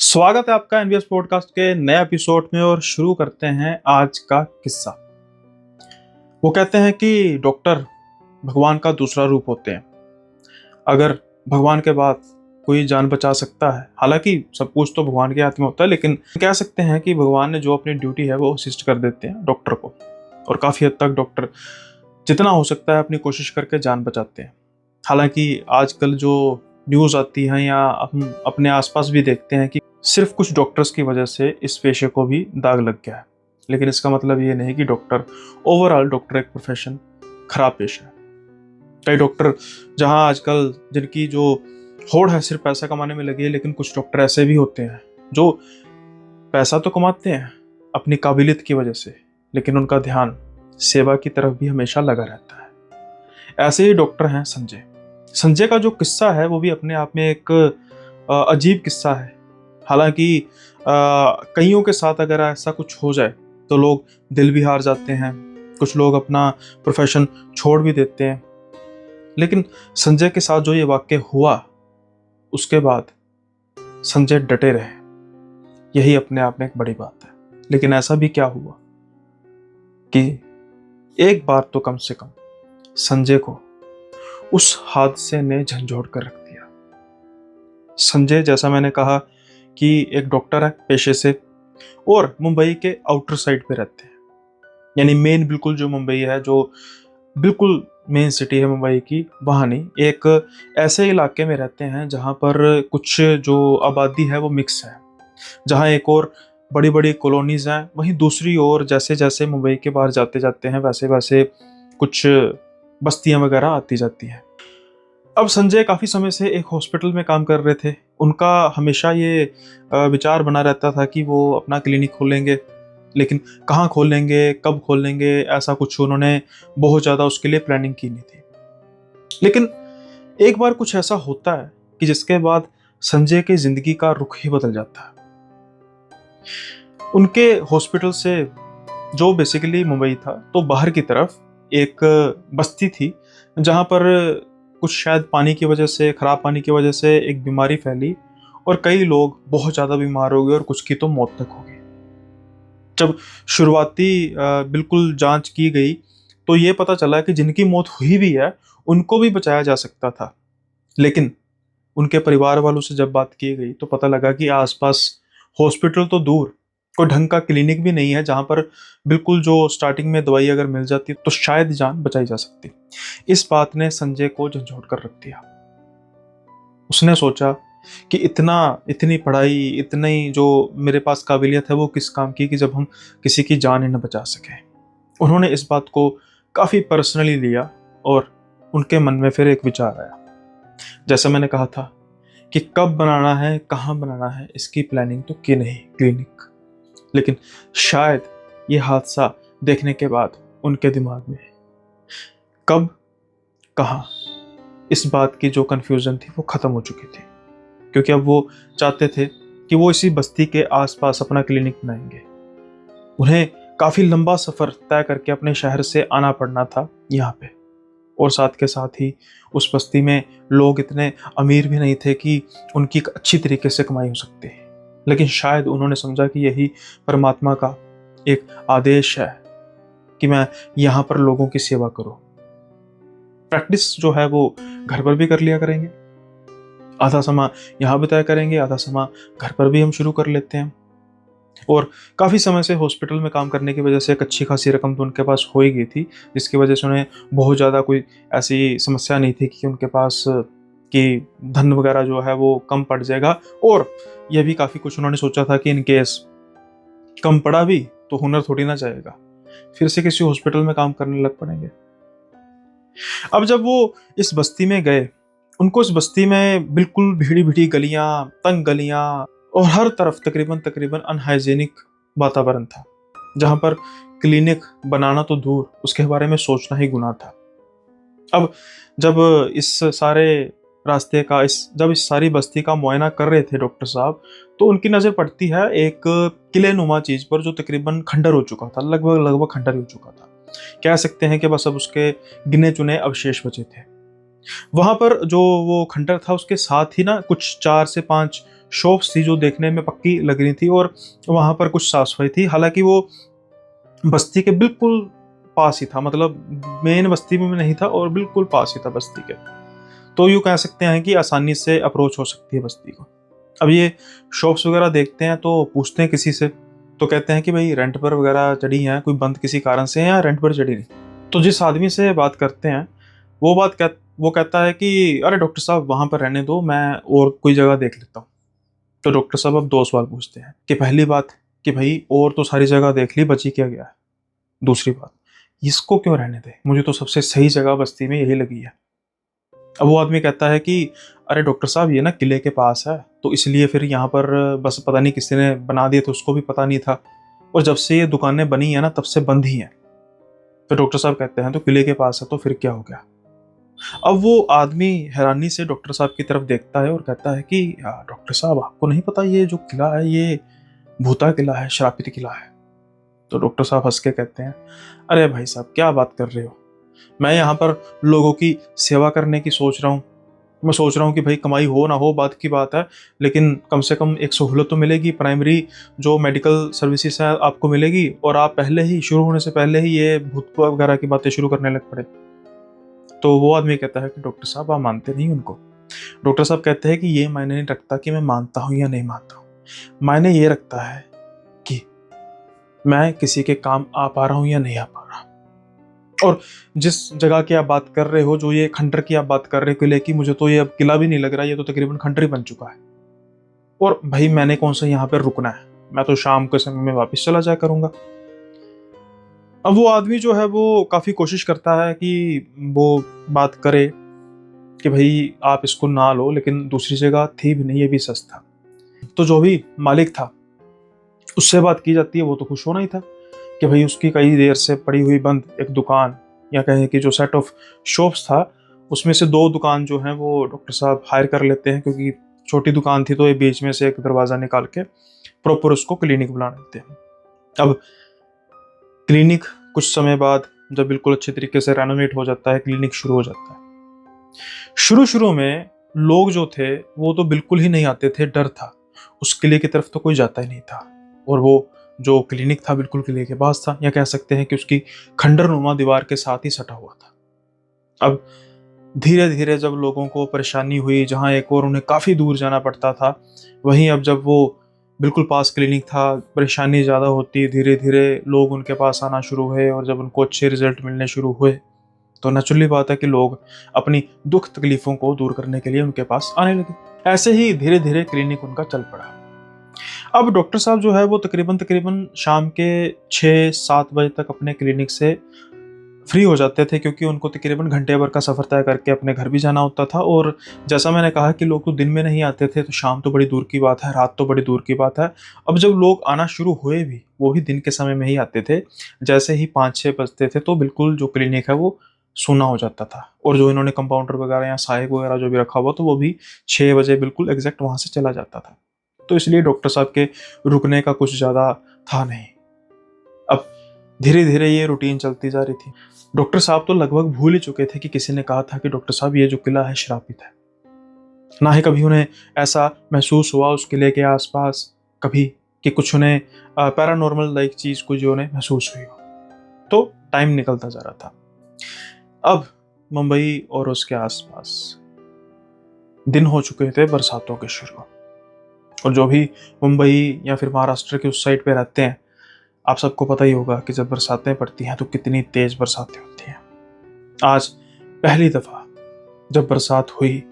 स्वागत है आपका एनबीएस पॉडकास्ट के नए एपिसोड में और शुरू करते हैं आज का किस्सा। वो कहते हैं कि डॉक्टर भगवान का दूसरा रूप होते हैं। अगर भगवान के बाद कोई जान बचा सकता है, हालांकि सब कुछ तो भगवान के हाथ में होता है, लेकिन कह सकते हैं कि भगवान ने जो अपनी ड्यूटी है वो असिस्ट कर देते हैं डॉक्टर को, और काफ़ी हद तक डॉक्टर जितना हो सकता है अपनी कोशिश करके जान बचाते हैं। हालांकि आजकल जो न्यूज़ आती है या हम अपने आसपास भी देखते हैं कि सिर्फ कुछ डॉक्टर्स की वजह से इस पेशे को भी दाग लग गया है, लेकिन इसका मतलब ये नहीं कि डॉक्टर एक प्रोफेशन खराब पेशा है। कई डॉक्टर जहां आजकल जिनकी जो होड़ है सिर्फ पैसा कमाने में लगी है, लेकिन कुछ डॉक्टर ऐसे भी होते हैं जो पैसा तो कमाते हैं अपनी काबिलियत की वजह से, लेकिन उनका ध्यान सेवा की तरफ भी हमेशा लगा रहता है। ऐसे ही डॉक्टर हैं संजय का जो किस्सा है वो भी अपने आप में एक अजीब किस्सा है। हालांकि कईयों के साथ अगर ऐसा कुछ हो जाए तो लोग दिल भी हार जाते हैं, कुछ लोग अपना प्रोफेशन छोड़ भी देते हैं, लेकिन संजय के साथ जो ये वाक्य हुआ उसके बाद संजय डटे रहे, यही अपने आप में एक बड़ी बात है। लेकिन ऐसा भी क्या हुआ कि एक बार तो कम से कम संजय को उस हादसे ने झंझोड़ कर रख दिया। संजय, जैसा मैंने कहा कि एक डॉक्टर है पेशे से और मुंबई के आउटर साइड पे रहते हैं, यानी मेन बिल्कुल जो मुंबई है, जो बिल्कुल मेन सिटी है मुंबई की, वहाँ नहीं, एक ऐसे इलाके में रहते हैं जहाँ पर कुछ जो आबादी है वो मिक्स है, जहाँ एक और बड़ी बड़ी कॉलोनीज हैं, वहीं दूसरी ओर जैसे जैसे मुंबई के बाहर जाते जाते हैं वैसे वैसे कुछ बस्तियाँ वगैरह आती जाती हैं। अब संजय काफ़ी समय से एक हॉस्पिटल में काम कर रहे थे। उनका हमेशा ये विचार बना रहता था कि वो अपना क्लिनिक खोलेंगे, लेकिन कहाँ खोलेंगे, कब खोलेंगे, ऐसा कुछ उन्होंने बहुत ज़्यादा उसके लिए प्लानिंग की नहीं थी। लेकिन एक बार कुछ ऐसा होता है कि जिसके बाद संजय की ज़िंदगी का रुख ही बदल जाता है। उनके हॉस्पिटल से, जो बेसिकली मुंबई था, तो बाहर की तरफ एक बस्ती थी जहाँ पर कुछ शायद पानी की वजह से, खराब पानी की वजह से एक बीमारी फैली और कई लोग बहुत ज़्यादा बीमार हो गए और कुछ की तो मौत तक हो गई। जब शुरुआती बिल्कुल जांच की गई तो ये पता चला कि जिनकी मौत हुई भी है उनको भी बचाया जा सकता था, लेकिन उनके परिवार वालों से जब बात की गई तो पता लगा कि आसपास हॉस्पिटल तो दूर, कोई ढंग का क्लिनिक भी नहीं है जहां पर बिल्कुल जो स्टार्टिंग में दवाई अगर मिल जाती तो शायद जान बचाई जा सकती। इस बात ने संजय को झंझोड़ कर रख दिया। उसने सोचा कि इतनी पढ़ाई, इतनी जो मेरे पास काबिलियत है वो किस काम की कि जब हम किसी की जान ही न बचा सकें। उन्होंने इस बात को काफ़ी पर्सनली लिया और उनके मन में फिर एक विचार आया। जैसा मैंने कहा था कि कब बनाना है, कहाँ बनाना है, इसकी प्लानिंग तो की नहीं क्लिनिक, लेकिन शायद ये हादसा देखने के बाद उनके दिमाग में कब, कहाँ, इस बात की जो कन्फ्यूज़न थी वो ख़त्म हो चुकी थी, क्योंकि अब वो चाहते थे कि वो इसी बस्ती के आसपास अपना क्लिनिक बनाएंगे। उन्हें काफ़ी लंबा सफ़र तय करके अपने शहर से आना पड़ना था यहाँ पे, और साथ के साथ ही उस बस्ती में लोग इतने अमीर भी नहीं थे कि उनकी एक अच्छी तरीके से कमाई हो सकती है। लेकिन शायद उन्होंने समझा कि यही परमात्मा का एक आदेश है कि मैं यहाँ पर लोगों की सेवा करूँ। प्रैक्टिस जो है वो घर पर भी कर लिया करेंगे, आधा समय यहाँ बिताया करेंगे, आधा समय घर पर भी हम शुरू कर लेते हैं। और काफ़ी समय से हॉस्पिटल में काम करने की वजह से एक अच्छी खासी रकम तो उनके पास हो ही गई थी, जिसकी वजह से उन्हें बहुत ज़्यादा कोई ऐसी समस्या नहीं थी कि उनके पास कि धन वगैरह जो है वो कम पड़ जाएगा। और यह भी काफ़ी कुछ उन्होंने सोचा था कि इन केस कम पड़ा भी तो हुनर थोड़ी ना जाएगा, फिर से किसी हॉस्पिटल में काम करने लग पड़ेंगे। अब जब वो इस बस्ती में गए, उनको इस बस्ती में बिल्कुल भीड़ी भीड़ी गलियां, तंग गलियां और हर तरफ तकरीबन अनहाइजेनिक वातावरण था, जहां पर क्लिनिक बनाना तो दूर, उसके बारे में सोचना ही गुनाह था। अब जब इस सारे रास्ते का जब इस सारी बस्ती का मुआयना कर रहे थे डॉक्टर साहब, तो उनकी नज़र पड़ती है एक किले नुमा चीज़ पर जो तकरीबन खंडर हो चुका था, लगभग खंडर हो चुका था। कह सकते हैं कि बस अब उसके गिने चुने अवशेष बचे थे। वहां पर जो वो खंडर था उसके साथ ही ना कुछ 4 से 5 शॉप्स थी जो देखने में पक्की लग रही थी और वहाँ पर कुछ साफ सफाई थी। हालांकि वो बस्ती के बिल्कुल पास ही था, मतलब मेन बस्ती में नहीं था और बिल्कुल पास ही था बस्ती के। तो यूँ कह सकते हैं कि आसानी से अप्रोच हो सकती है बस्ती को। अब ये शॉप्स वगैरह देखते हैं तो पूछते हैं किसी से, तो कहते हैं कि भाई रेंट पर वगैरह चढ़ी हैं, कोई बंद किसी कारण से है या रेंट पर चढ़ी नहीं। तो जिस आदमी से बात करते हैं वो कहता है कि अरे डॉक्टर साहब वहाँ पर रहने दो, मैं और कोई जगह देख लेता हूँ। तो डॉक्टर साहब अब 2 सवाल पूछते हैं कि पहली बात कि भाई और तो सारी जगह देख ली, बची क्या गया है। दूसरी बात, इसको क्यों रहने दे, मुझे तो सबसे सही जगह बस्ती में यही लगी है। अब वो आदमी कहता है कि अरे डॉक्टर साहब ये ना किले के पास है, तो इसलिए फिर यहाँ पर बस पता नहीं किसी ने बना दिए थे, उसको भी पता नहीं था, और जब से ये दुकानें बनी है ना तब से बंद ही हैं। तो डॉक्टर साहब कहते हैं तो किले के पास है तो फिर क्या हो गया। अब वो आदमी हैरानी से डॉक्टर साहब की तरफ देखता है और कहता है कि डॉक्टर साहब आपको नहीं पता ये जो किला है ये भूता किला है, श्रापित किला है। तो डॉक्टर साहब हंस के कहते हैं अरे भाई साहब क्या बात कर रहे हो, मैं यहाँ पर लोगों की सेवा करने की सोच रहा हूँ। मैं सोच रहा हूँ कि भाई कमाई हो ना हो बात की बात है, लेकिन कम से कम एक सहूलत तो मिलेगी, प्राइमरी जो मेडिकल सर्विसेज है आपको मिलेगी, और आप पहले ही शुरू होने से पहले ही ये भूत वगैरह की बातें शुरू करने लग पड़े। तो वो आदमी कहता है कि डॉक्टर साहब आप मानते नहीं उनको। डॉक्टर साहब कहते हैं कि ये मायने नहीं रखता कि मैं मानता हूँ या नहीं मानता हूँ, मायने ये रखता है कि मैं किसी के काम आ पा रहा हूँ या नहीं आ पा रहा। और जिस जगह की आप बात कर रहे हो, जो ये खंडर की आप बात कर रहे हो किले की, मुझे तो ये अब किला भी नहीं लग रहा, ये तो तकरीबन खंडर ही बन चुका है। और भाई मैंने कौन सा यहाँ पर रुकना है, मैं तो शाम के समय में वापस चला जाया करूंगा। अब वो आदमी जो है वो काफी कोशिश करता है कि वो बात करे कि भाई आप इसको ना लो, लेकिन दूसरी जगह थी भी नहीं, ये भी सस्ता। तो जो भी मालिक था उससे बात की जाती है, वो तो खुश होना ही था कि भाई उसकी कई देर से पड़ी हुई बंद एक दुकान, या कहें कि जो सेट ऑफ शॉप्स था उसमें से 2 दुकान जो हैं वो डॉक्टर साहब हायर कर लेते हैं, क्योंकि छोटी दुकान थी तो ये बीच में से एक दरवाज़ा निकाल के प्रॉपर उसको क्लिनिक बना लेते हैं। अब क्लिनिक कुछ समय बाद जब बिल्कुल अच्छे तरीके से रेनोवेट हो जाता है, क्लिनिक शुरू हो जाता है। शुरू शुरू में लोग जो थे वो तो बिल्कुल ही नहीं आते थे, डर था, उस किले की तरफ तो कोई जाता ही नहीं था, और वो जो क्लिनिक था बिल्कुल किले के पास था, या कह सकते हैं कि उसकी खंडरनुमा दीवार के साथ ही सटा हुआ था। अब धीरे धीरे जब लोगों को परेशानी हुई, जहाँ एक और उन्हें काफ़ी दूर जाना पड़ता था, वहीं अब जब वो बिल्कुल पास क्लिनिक था, परेशानी ज़्यादा होती, धीरे धीरे लोग उनके पास आना शुरू हुए, और जब उनको अच्छे रिजल्ट मिलने शुरू हुए तो नेचुरली बात है कि लोग अपनी दुख तकलीफों को दूर करने के लिए उनके पास आने लगे। ऐसे ही धीरे धीरे क्लिनिक उनका चल पड़ा। अब डॉक्टर साहब जो है वो तकरीबन तकरीबन शाम के 6-7 बजे तक अपने क्लिनिक से फ्री हो जाते थे, क्योंकि उनको तकरीबन घंटे भर का सफ़र तय करके अपने घर भी जाना होता था। और जैसा मैंने कहा कि लोग तो दिन में नहीं आते थे, तो शाम तो बड़ी दूर की बात है, रात तो बड़ी दूर की बात है। अब जब लोग आना शुरू हुए भी, वो भी दिन के समय में ही आते थे। जैसे ही 5-6 बजते थे तो बिल्कुल जो क्लिनिक है वो सूना हो जाता था, और जो इन्होंने कंपाउंडर वगैरह या सहायक वगैरह जो भी रखा हुआ तो वो भी 6 बजे बिल्कुल एग्जैक्ट वहाँ से चला जाता था। तो इसलिए डॉक्टर साहब के रुकने का कुछ ज़्यादा था नहीं। अब धीरे धीरे ये रूटीन चलती जा रही थी। डॉक्टर साहब तो लगभग भूल ही चुके थे कि किसी ने कहा था कि डॉक्टर साहब ये जो किला है श्रापित है। ना ही कभी उन्हें ऐसा महसूस हुआ उस किले के आसपास कभी कि कुछ उन्हें पैरानॉर्मल लाइक चीज़ कुछ जो उन्हें महसूस हुई हो। तो टाइम निकलता जा रहा था। अब मुंबई और उसके आसपास दिन हो चुके थे बरसातों के शुरू, और जो भी मुंबई या फिर महाराष्ट्र के उस साइड पे रहते हैं, आप सबको पता ही होगा कि जब बरसातें पड़ती हैं तो कितनी तेज बरसातें होती हैं। आज पहली दफा जब बरसात हुई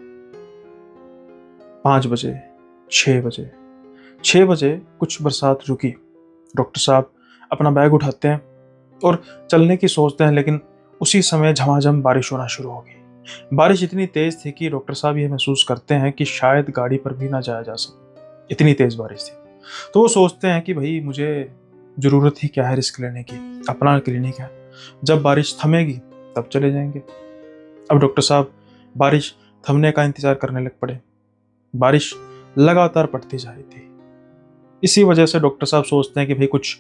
5 बजे, 6 बजे, 6 बजे कुछ बरसात रुकी। डॉक्टर साहब अपना बैग उठाते हैं और चलने की सोचते हैं, लेकिन उसी समय झमाझम बारिश होना शुरू हो गई। बारिश इतनी तेज थी कि डॉक्टर साहब ये महसूस करते हैं कि शायद गाड़ी पर भी ना जाया जा सके, इतनी तेज बारिश थी। तो वो सोचते हैं कि भाई मुझे ज़रूरत ही क्या है रिस्क लेने की, अपना क्लिनिक है, जब बारिश थमेगी तब चले जाएंगे। अब डॉक्टर साहब बारिश थमने का इंतज़ार करने लग पड़े। बारिश लगातार पड़ती जा रही थी। इसी वजह से डॉक्टर साहब सोचते हैं कि भाई कुछ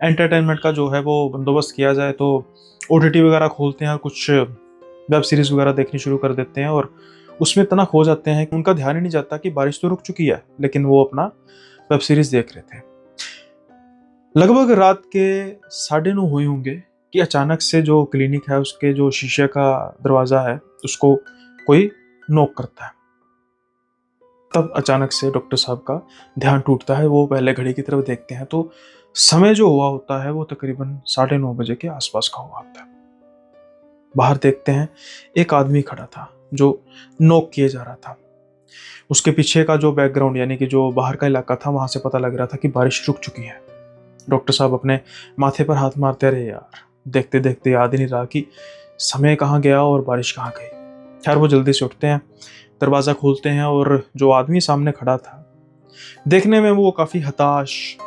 एंटरटेनमेंट का जो है वो बंदोबस्त किया जाए। तो OTT वगैरह खोलते हैं और कुछ वेब सीरीज़ वगैरह देखनी शुरू कर देते हैं, और उसमें इतना खो जाते हैं कि उनका ध्यान ही नहीं जाता कि बारिश तो रुक चुकी है, लेकिन वो अपना वेब सीरीज देख रहे थे। लगभग रात के 9:30 हुए होंगे कि अचानक से जो क्लिनिक है उसके जो शीशे का दरवाज़ा है उसको कोई नॉक करता है। तब अचानक से डॉक्टर साहब का ध्यान टूटता है। वो पहले घड़ी की तरफ देखते हैं तो समय जो हुआ होता है वो तकरीबन 9:30 के आसपास का हुआ होता है। बाहर देखते हैं एक आदमी खड़ा था जो नॉक किए जा रहा था। उसके पीछे का जो बैकग्राउंड यानी कि जो बाहर का इलाका था वहां से पता लग रहा था कि बारिश रुक चुकी है। डॉक्टर साहब अपने माथे पर हाथ मारते रहे, यार देखते देखते याद ही नहीं रहा कि समय कहाँ गया और बारिश कहाँ गई। खैर वो जल्दी से उठते हैं, दरवाज़ा खोलते हैं और जो आदमी सामने खड़ा था देखने में वो काफ़ी हताश,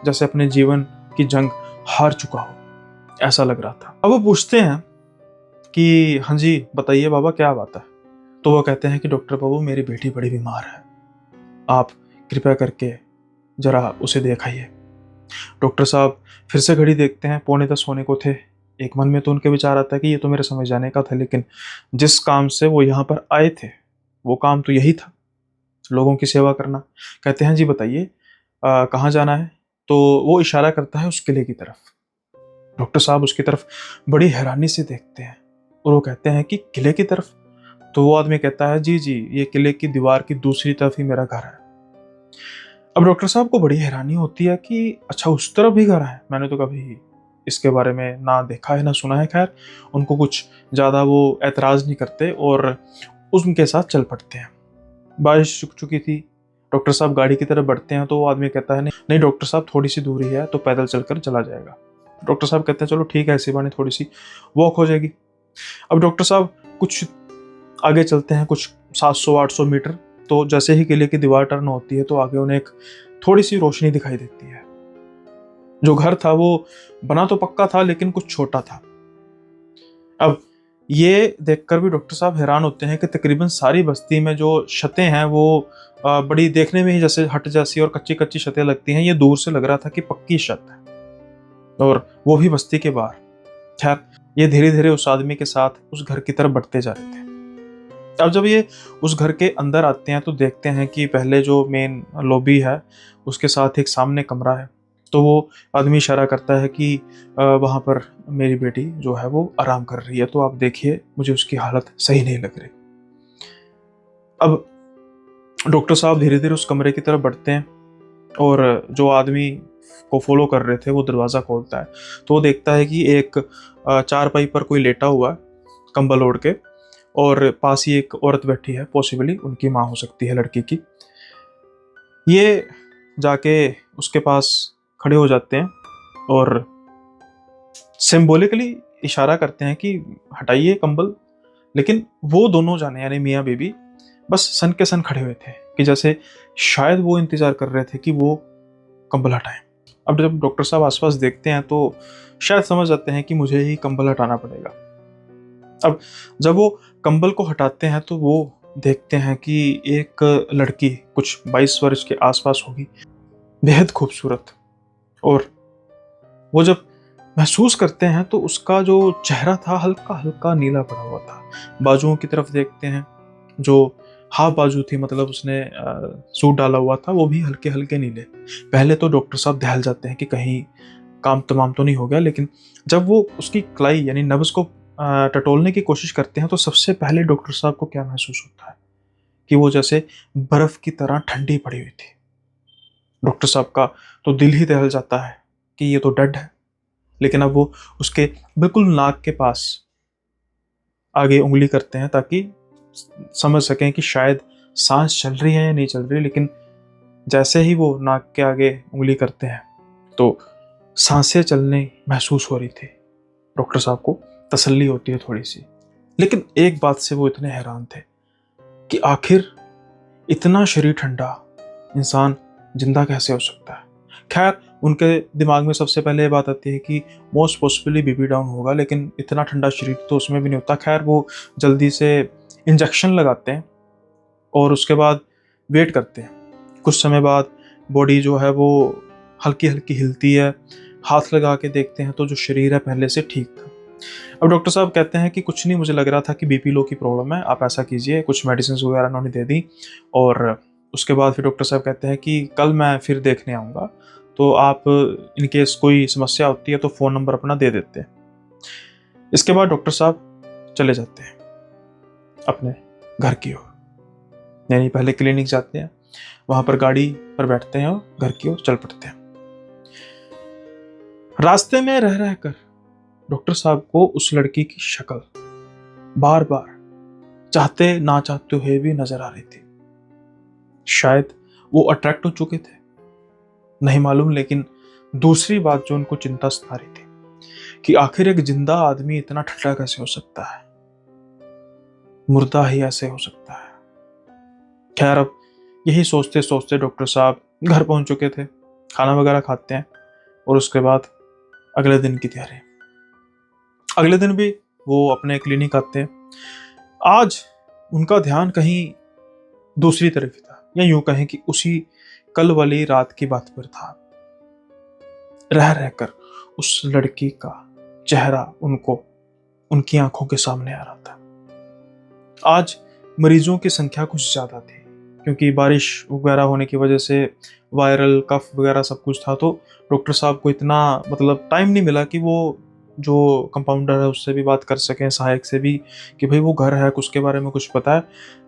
जैसे अपने जीवन की जंग हार चुका हो ऐसा लग रहा था। अब वो पूछते हैं कि हाँ जी बताइए बाबा क्या बात है। तो वो कहते हैं कि डॉक्टर बाबू मेरी बेटी बड़ी बीमार है, आप कृपया करके जरा उसे देखाइए। डॉक्टर साहब फिर से घड़ी देखते हैं, 9:45 होने को थे। एक मन में तो उनके विचार आता है कि ये तो मेरे समझ जाने का था, लेकिन जिस काम से वो यहाँ पर आए थे वो काम तो यही था, लोगों की सेवा करना। कहते हैं जी बताइए कहाँ जाना है। तो वो इशारा करता है उस किले की तरफ। डॉक्टर साहब उसकी तरफ बड़ी हैरानी से देखते हैं और वो कहते हैं कि किले की तरफ। तो वो आदमी कहता है जी जी ये किले की दीवार की दूसरी तरफ ही मेरा घर है। अब डॉक्टर साहब को बड़ी हैरानी होती है कि अच्छा उस तरफ भी घर है, मैंने तो कभी इसके बारे में ना देखा है ना सुना है। खैर उनको कुछ ज़्यादा वो एतराज़ नहीं करते और उनके साथ चल पड़ते हैं। बारिश रुक चुकी थी, डॉक्टर साहब गाड़ी की तरफ बढ़ते हैं तो वो आदमी कहता है नहीं नहीं डॉक्टर साहब थोड़ी सी दूरी है तो पैदल चलकर चला जाएगा। डॉक्टर साहब कहते हैं चलो ठीक है, ऐसी बानी थोड़ी सी वॉक हो जाएगी। अब डॉक्टर साहब कुछ आगे चलते हैं, कुछ 700-800 मीटर, तो जैसे ही किले की दीवार टर्न होती है तो आगे उन्हें एक थोड़ी सी रोशनी दिखाई देती है। जो घर था वो बना तो पक्का था लेकिन कुछ छोटा था। अब ये देखकर भी डॉक्टर साहब हैरान होते हैं कि तकरीबन सारी बस्ती में जो छतें हैं वो बड़ी देखने में ही जैसे हट जैसी और कच्ची कच्ची छतें लगती हैं। ये दूर से लग रहा था कि पक्की छत है और वो भी बस्ती के बाहर। खैर ये धीरे धीरे उस आदमी के साथ उस घर की तरफ बढ़ते जा रहे थे। अब जब ये उस घर के अंदर आते हैं तो देखते हैं कि पहले जो मेन लॉबी है उसके साथ एक सामने कमरा है। तो वो आदमी इशारा करता है कि वहाँ पर मेरी बेटी जो है वो आराम कर रही है, तो आप देखिए मुझे उसकी हालत सही नहीं लग रही। अब डॉक्टर साहब धीरे धीरे उस कमरे की तरफ बढ़ते हैं और जो आदमी को फॉलो कर रहे थे वो दरवाज़ा खोलता है तो वो देखता है कि एक चारपाई पर कोई लेटा हुआ है कंबल ओढ़ के और पास ही एक औरत बैठी है, पॉसिबली उनकी माँ हो सकती है लड़की की। ये जाके उसके पास खड़े हो जाते हैं और सिंबॉलिकली इशारा करते हैं कि हटाइए कंबल, लेकिन वो दोनों जाने यानी मियाँ बीबी बस सन के सन खड़े हुए थे कि जैसे शायद वो इंतजार कर रहे थे कि वो कंबल हटाएं। अब जब डॉक्टर साहब आसपास देखते हैं तो शायद समझ जाते हैं कि मुझे ही कंबल हटाना पड़ेगा। अब जब वो कंबल को हटाते हैं तो वो देखते हैं कि एक लड़की कुछ 22 वर्ष के आसपास होगी, बेहद खूबसूरत। और वो जब महसूस करते हैं तो उसका जो चेहरा था हल्का हल्का नीला पड़ा हुआ था। बाजुओं की तरफ देखते हैं, जो हाफ बाजू थी मतलब उसने सूट डाला हुआ था वो भी हल्के हल्के नीले। पहले तो डॉक्टर साहब दहल जाते हैं कि कहीं काम तमाम तो नहीं हो गया, लेकिन जब वो उसकी कलाई यानी नब्ज को टटोलने की कोशिश करते हैं तो सबसे पहले डॉक्टर साहब को क्या महसूस होता है कि वो जैसे बर्फ की तरह ठंडी पड़ी हुई थी। डॉक्टर साहब का तो दिल ही दहल जाता है कि ये तो डेड है। लेकिन अब वो उसके बिल्कुल नाक के पास आगे उंगली करते हैं ताकि समझ सकें कि शायद सांस चल रही है या नहीं चल रही। लेकिन जैसे ही वो नाक के आगे उंगली करते हैं तो सांसें चलने महसूस हो रही थी। डॉक्टर साहब को तसल्ली होती है थोड़ी सी, लेकिन एक बात से वो इतने हैरान थे कि आखिर इतना शरीर ठंडा इंसान जिंदा कैसे हो सकता है। खैर उनके दिमाग में सबसे पहले ये बात आती है कि मोस्ट पॉसिबली बीपी डाउन होगा, लेकिन इतना ठंडा शरीर तो उसमें भी नहीं होता। खैर वो जल्दी से इंजेक्शन लगाते हैं और उसके बाद वेट करते हैं। कुछ समय बाद बॉडी जो है वो हल्की हल्की हिलती है। हाथ लगा के देखते हैं तो जो शरीर है पहले से ठीक था। अब डॉक्टर साहब कहते हैं कि कुछ नहीं, मुझे लग रहा था कि बीपी लो की प्रॉब्लम है, आप ऐसा कीजिए। कुछ मेडिसिन वगैरह उन्होंने दे दी और उसके बाद फिर डॉक्टर साहब कहते हैं कि कल मैं फिर देखने आऊँगा, तो आप इन केस कोई समस्या होती है तो फ़ोन नंबर अपना दे देते हैं। इसके बाद डॉक्टर साहब चले जाते हैं अपने घर की ओर, यानी पहले क्लिनिक जाते हैं, वहाँ पर गाड़ी पर बैठते हैं और घर की ओर चल पड़ते हैं। रास्ते में रह रहकर डॉक्टर साहब को उस लड़की की शक्ल बार बार चाहते ना चाहते हुए भी नजर आ रही थी। शायद वो अट्रैक्ट हो चुके थे, नहीं मालूम, लेकिन दूसरी बात जो उनको चिंता सता रही थी कि आखिर एक जिंदा आदमी इतना ठट्टा कैसे हो सकता है, मुर्दा ही ऐसे हो सकता है। खैर, अब यही सोचते सोचते डॉक्टर साहब घर पहुंच चुके थे, खाना वगैरह खाते हैं और उसके बाद अगले दिन की तैयारी। अगले दिन भी वो अपने क्लिनिक आते हैं। आज उनका ध्यान कहीं दूसरी तरफ ही था, या यूं कहें कि उसी कल वाली रात की बात पर था। रह रहकर उस लड़की का चेहरा उनको उनकी आंखों के सामने आ रहा था। आज मरीजों की संख्या कुछ ज्यादा थी, क्योंकि बारिश वगैरह होने की वजह से वायरल कफ वगैरह सब कुछ था, तो डॉक्टर साहब को इतना टाइम नहीं मिला कि वो जो कंपाउंडर है उससे भी बात कर सकें, सहायक से भी, कि भाई वो घर है, उसके बारे में कुछ पता है।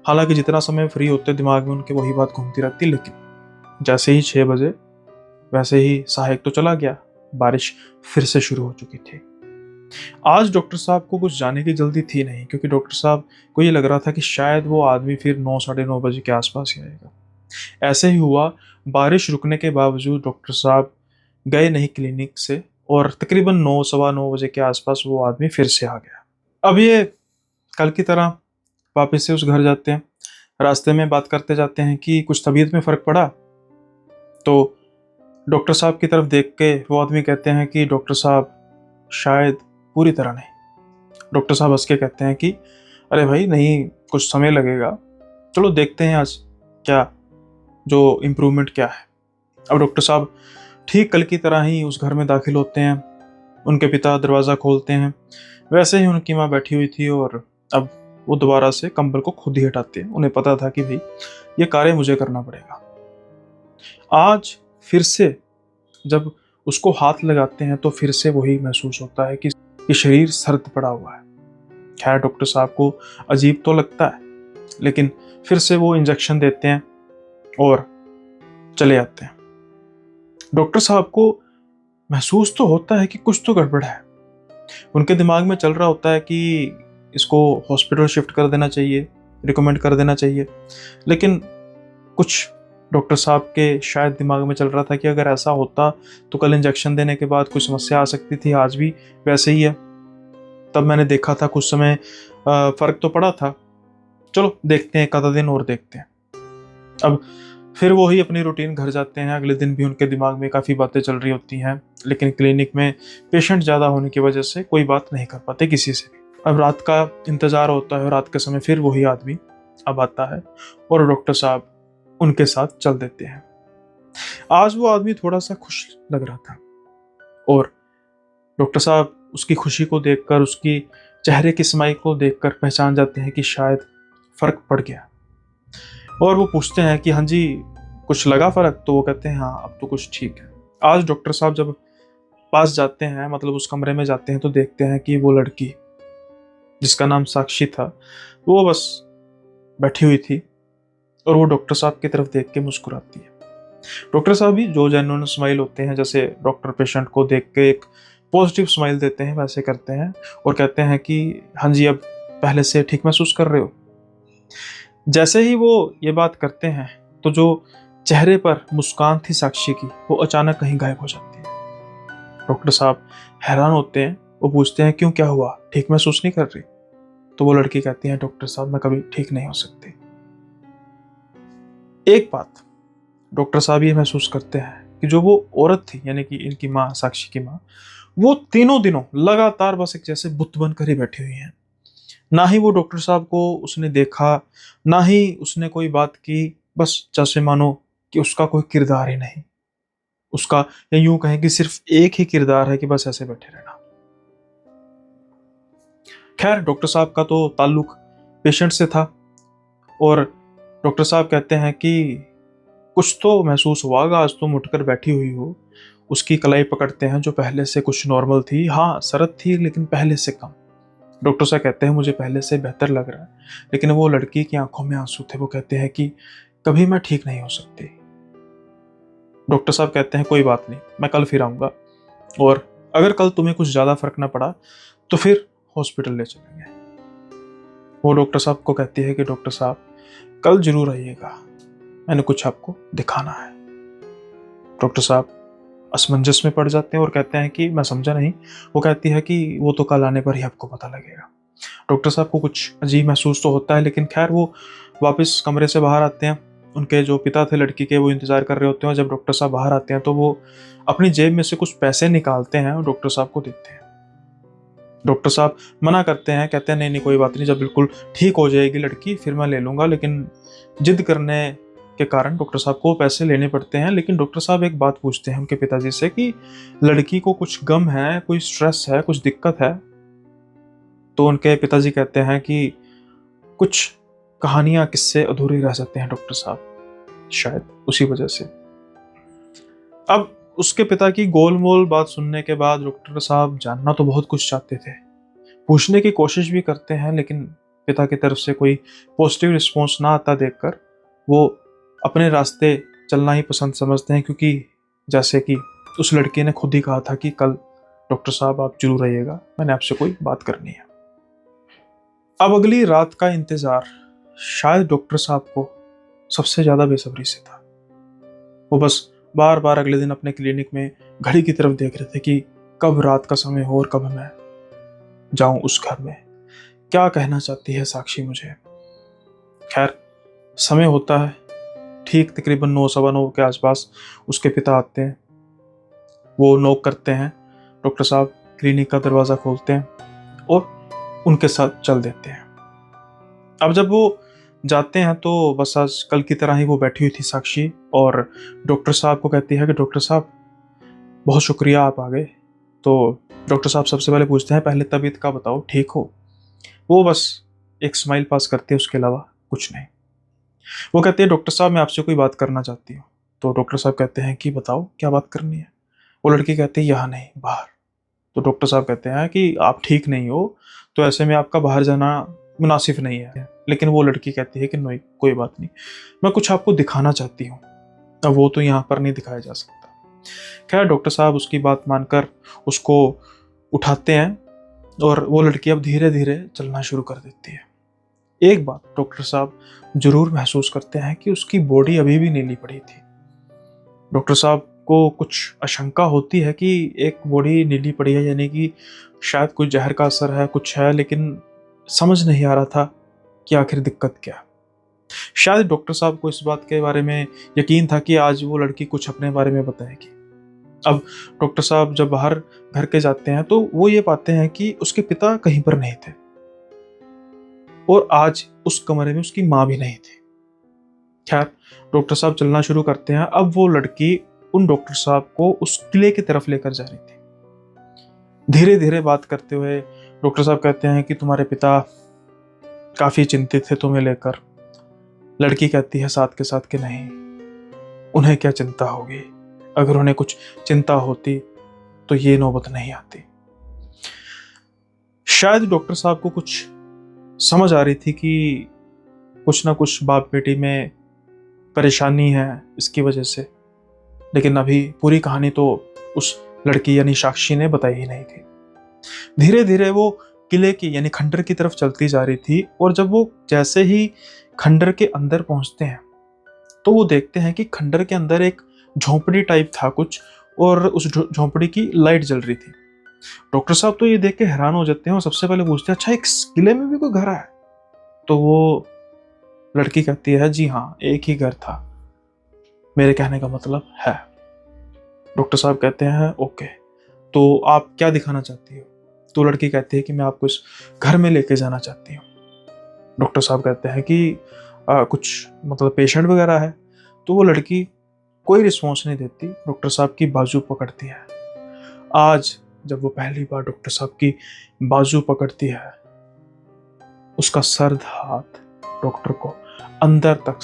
हालांकि जितना समय फ्री होते दिमाग में उनके वही बात घूमती रहती, लेकिन जैसे ही 6 बजे वैसे ही सहायक तो चला गया, बारिश फिर से शुरू हो चुकी थी। आज डॉक्टर साहब को कुछ जाने की जल्दी थी नहीं, क्योंकि डॉक्टर साहब को ये लग रहा था कि शायद वो आदमी फिर 9 साढ़े 9 बजे के आसपास ही आएगा। ऐसे ही हुआ। बारिश रुकने के बावजूद डॉक्टर साहब गए नहीं क्लिनिक से, और तकरीबन 9 सवा 9 बजे के आसपास वो आदमी फिर से आ गया। अब ये कल की तरह वापस से उस घर जाते हैं। रास्ते में बात करते जाते हैं कि कुछ तबीयत में फर्क पड़ा, तो डॉक्टर साहब की तरफ देख के वो आदमी कहते हैं कि डॉक्टर साहब शायद पूरी तरह नहीं। डॉक्टर साहब हंस के कहते हैं कि अरे भाई नहीं, कुछ समय लगेगा, चलो देखते हैं आज क्या जो इम्प्रूवमेंट क्या है। अब डॉक्टर साहब ठीक कल की तरह ही उस घर में दाखिल होते हैं। उनके पिता दरवाज़ा खोलते हैं, वैसे ही उनकी माँ बैठी हुई थी, और अब वो दोबारा से कंबल को खुद ही हटाते हैं। उन्हें पता था कि भाई ये कार्य मुझे करना पड़ेगा। आज फिर से जब उसको हाथ लगाते हैं तो फिर से वही महसूस होता है कि शरीर सर्द पड़ा हुआ है। खैर, डॉक्टर साहब को अजीब तो लगता है, लेकिन फिर से वो इंजेक्शन देते हैं और चले जाते हैं। डॉक्टर साहब को महसूस तो होता है कि कुछ तो गड़बड़ है। उनके दिमाग में चल रहा होता है कि इसको हॉस्पिटल शिफ्ट कर देना चाहिए, रिकमेंड कर देना चाहिए, लेकिन कुछ डॉक्टर साहब के शायद दिमाग में चल रहा था कि अगर ऐसा होता तो कल इंजेक्शन देने के बाद कुछ समस्या आ सकती थी, आज भी वैसे ही है। तब मैंने देखा था कुछ समय फर्क तो पड़ा था, चलो देखते हैं, एक आधा दिन और देखते हैं। अब फिर वो ही अपनी रूटीन घर जाते हैं। अगले दिन भी उनके दिमाग में काफ़ी बातें चल रही होती हैं, लेकिन क्लिनिक में पेशेंट ज़्यादा होने की वजह से कोई बात नहीं कर पाते किसी से भी। अब रात का इंतज़ार होता है, और रात के समय फिर वही आदमी अब आता है और डॉक्टर साहब उनके साथ चल देते हैं। आज वो आदमी थोड़ा सा खुश लग रहा था, और डॉक्टर साहब उसकी खुशी को देखकर, उसकी चेहरे की स्माइल को देखकर पहचान जाते हैं कि शायद फर्क पड़ गया। और वो पूछते हैं कि हाँ जी, कुछ लगा फर्क? तो वो कहते हैं हाँ, अब तो कुछ ठीक है। आज डॉक्टर साहब जब पास जाते हैं, उस कमरे में जाते हैं, तो देखते हैं कि वो लड़की जिसका नाम साक्षी था, वो बस बैठी हुई थी, और वो डॉक्टर साहब की तरफ देख के मुस्कुराती है। डॉक्टर साहब भी जो जेन्युइन स्माइल होते हैं, जैसे डॉक्टर पेशेंट को देख के एक पॉजिटिव स्माइल देते हैं, वैसे करते हैं और कहते हैं कि हाँ जी, अब पहले से ठीक महसूस कर रहे हो। जैसे ही वो ये बात करते हैं, तो जो चेहरे पर मुस्कान थी साक्षी की, वो अचानक कहीं गायब हो जाती है। डॉक्टर साहब हैरान होते हैं, वो पूछते हैं क्यों, क्या हुआ, ठीक महसूस नहीं कर रही? तो वो लड़की कहती है डॉक्टर साहब, मैं कभी ठीक नहीं हो सकती। एक बात डॉक्टर साहब ये महसूस करते हैं कि जो वो औरत थी, यानी कि इनकी माँ, साक्षी की माँ, वो तीनों दिनों लगातार बस एक जैसे बुत बनकर ही बैठी हुई हैं। ना ही वो डॉक्टर साहब को उसने देखा, ना ही उसने कोई बात की, बस जैसे मानो कि उसका कोई किरदार ही नहीं। उसका, या यूं कहें कि सिर्फ एक ही किरदार है कि बस ऐसे बैठे रहना। खैर डॉक्टर साहब का तो ताल्लुक पेशेंट से था, और डॉक्टर साहब कहते हैं कि कुछ तो महसूस हुआ होगा, आज तुम उठकर बैठी हुई हो। उसकी कलाई पकड़ते हैं जो पहले से कुछ नॉर्मल थी, हाँ सरद थी लेकिन पहले से कम। डॉक्टर साहब कहते हैं मुझे पहले से बेहतर लग रहा है, लेकिन वो लड़की की आंखों में आंसू थे। वो कहते हैं कि कभी मैं ठीक नहीं हो सकती। डॉक्टर साहब कहते हैं कोई बात नहीं, मैं कल फिर आऊंगा, और अगर कल तुम्हें कुछ ज्यादा फर्क ना पड़ा तो फिर हॉस्पिटल ले चलेंगे। वो डॉक्टर साहब को कहती है कि डॉक्टर साहब कल जरूर आइएगा, मैंने कुछ आपको दिखाना है। डॉक्टर साहब असमंजस में पड़ जाते हैं और कहते हैं कि मैं समझा नहीं। वो कहती है कि वो तो कल आने पर ही आपको पता लगेगा। डॉक्टर साहब को कुछ अजीब महसूस तो होता है, लेकिन खैर वो वापस कमरे से बाहर आते हैं। उनके जो पिता थे लड़की के, वो इंतजार कर रहे होते हैं। जब डॉक्टर साहब बाहर आते हैं तो वो अपनी जेब में से कुछ पैसे निकालते हैं और डॉक्टर साहब को देते हैं। डॉक्टर साहब मना करते हैं, कहते हैं नहीं नहीं कोई बात नहीं, जब बिल्कुल ठीक हो जाएगी लड़की फिर मैं ले लूंगा। लेकिन जिद करने के कारण डॉक्टर साहब को पैसे लेने पड़ते हैं। लेकिन डॉक्टर साहब एक बात पूछते हैं उनके पिताजी से कि लड़की को कुछ गम है, कोई स्ट्रेस है, कुछ दिक्कत है? तो उनके पिताजी कहते हैं कि कुछ कहानियां, किस्से अधूरे रह जाते हैं डॉक्टर साहब, शायद उसी वजह से। अब उसके पिता की गोलमोल बात सुनने के बाद डॉक्टर साहब जानना तो बहुत कुछ चाहते थे, पूछने की कोशिश भी करते हैं, लेकिन पिता की तरफ से कोई पॉजिटिव रिस्पॉन्स ना आता देखकर वो अपने रास्ते चलना ही पसंद समझते हैं। क्योंकि जैसे कि उस लड़की ने खुद ही कहा था कि कल डॉक्टर साहब आप जरूर आइएगा, मैंने आपसे कोई बात करनी है। अब अगली रात का इंतजार शायद डॉक्टर साहब को सबसे ज्यादा बेसब्री से था। वो बस बार बार अगले दिन अपने क्लिनिक में घड़ी की तरफ देख रहे थे कि कब रात का समय हो और कब मैं जाऊं उस घर में। क्या कहना चाहती है साक्षी मुझे? खैर समय होता है, ठीक तकरीबन 9 सवा 9 के आसपास उसके पिता आते हैं। वो नॉक करते हैं, डॉक्टर साहब क्लिनिक का दरवाज़ा खोलते हैं और उनके साथ चल देते हैं। अब जब वो जाते हैं तो बस आज कल की तरह ही वो बैठी हुई थी साक्षी, और डॉक्टर साहब को कहती है कि डॉक्टर साहब बहुत शुक्रिया आप आ गए। तो डॉक्टर साहब सबसे पहले पूछते हैं पहले तबीयत का बताओ, ठीक हो? वो बस एक स्माइल पास करती है, उसके अलावा कुछ नहीं। वो कहती है डॉक्टर साहब मैं आपसे कोई बात करना चाहती हूँ। तो डॉक्टर साहब कहते हैं कि बताओ क्या बात करनी है? वो लड़की कहती है यहाँ नहीं, बाहर। तो डॉक्टर साहब कहते हैं कि आप ठीक नहीं हो, तो ऐसे में आपका बाहर जाना मुनासिब नहीं है। लेकिन वो लड़की कहती है कि नहीं कोई बात नहीं, मैं कुछ आपको दिखाना चाहती हूँ, अब वो तो यहाँ पर नहीं दिखाया जा सकता। खैर डॉक्टर साहब उसकी बात मानकर उसको उठाते हैं और वो लड़की अब धीरे धीरे चलना शुरू कर देती है। एक बात डॉक्टर साहब जरूर महसूस करते हैं कि उसकी बॉडी अभी भी नीली पड़ी थी। डॉक्टर साहब को कुछ आशंका होती है कि एक बॉडी नीली पड़ी है यानी कि शायद कोई जहर का असर है, कुछ है, लेकिन समझ नहीं आ रहा था कि आखिर दिक्कत क्या। शायद डॉक्टर साहब को इस बात के बारे में यकीन था कि आज वो लड़की कुछ अपने बारे में बताएगी। अब डॉक्टर साहब जब बाहर घर के जाते हैं तो वो ये पाते हैं कि उसके पिता कहीं पर नहीं थे, और आज उस कमरे में उसकी माँ भी नहीं थी। खैर डॉक्टर साहब चलना शुरू करते हैं। अब वो लड़की उन डॉक्टर साहब को उस किले की तरफ लेकर जा रही थी। धीरे धीरे बात करते हुए डॉक्टर साहब कहते हैं कि तुम्हारे पिता काफी चिंतित थे तुम्हें लेकर। लड़की कहती है साथ के साथ कि नहीं, उन्हें क्या चिंता होगी, अगर उन्हें कुछ चिंता होती तो ये नौबत नहीं आती। शायद डॉक्टर साहब को कुछ समझ आ रही थी कि कुछ ना कुछ बाप बेटी में परेशानी है इसकी वजह से, लेकिन अभी पूरी कहानी तो उस लड़की यानी साक्षी ने बताई ही नहीं थी। धीरे धीरे वो किले की यानी खंडर की तरफ चलती जा रही थी, और जब वो जैसे ही खंडर के अंदर पहुंचते हैं तो वो देखते हैं कि खंडर के अंदर एक झोंपड़ी टाइप था कुछ, और उस झोंपड़ी की लाइट जल रही थी। डॉक्टर साहब तो ये देख के हैरान हो जाते हैं और सबसे पहले पूछते हैं अच्छा एक किले में भी कोई घर है? तो वो लड़की कहती है जी हाँ, एक ही घर था, मेरे कहने का मतलब है। डॉक्टर साहब कहते हैं ओके, तो आप क्या दिखाना चाहती हो? तो लड़की कहती है कि मैं आपको इस घर में लेके जाना चाहती हूँ। डॉक्टर साहब कहते हैं कि कुछ मतलब पेशेंट वगैरह है? तो वो लड़की कोई रिस्पॉन्स नहीं देती, डॉक्टर साहब की बाजू पकड़ती है। आज जब वो पहली बार डॉक्टर साहब की बाजू पकड़ती है उसका सर्द हाथ डॉक्टर को अंदर तक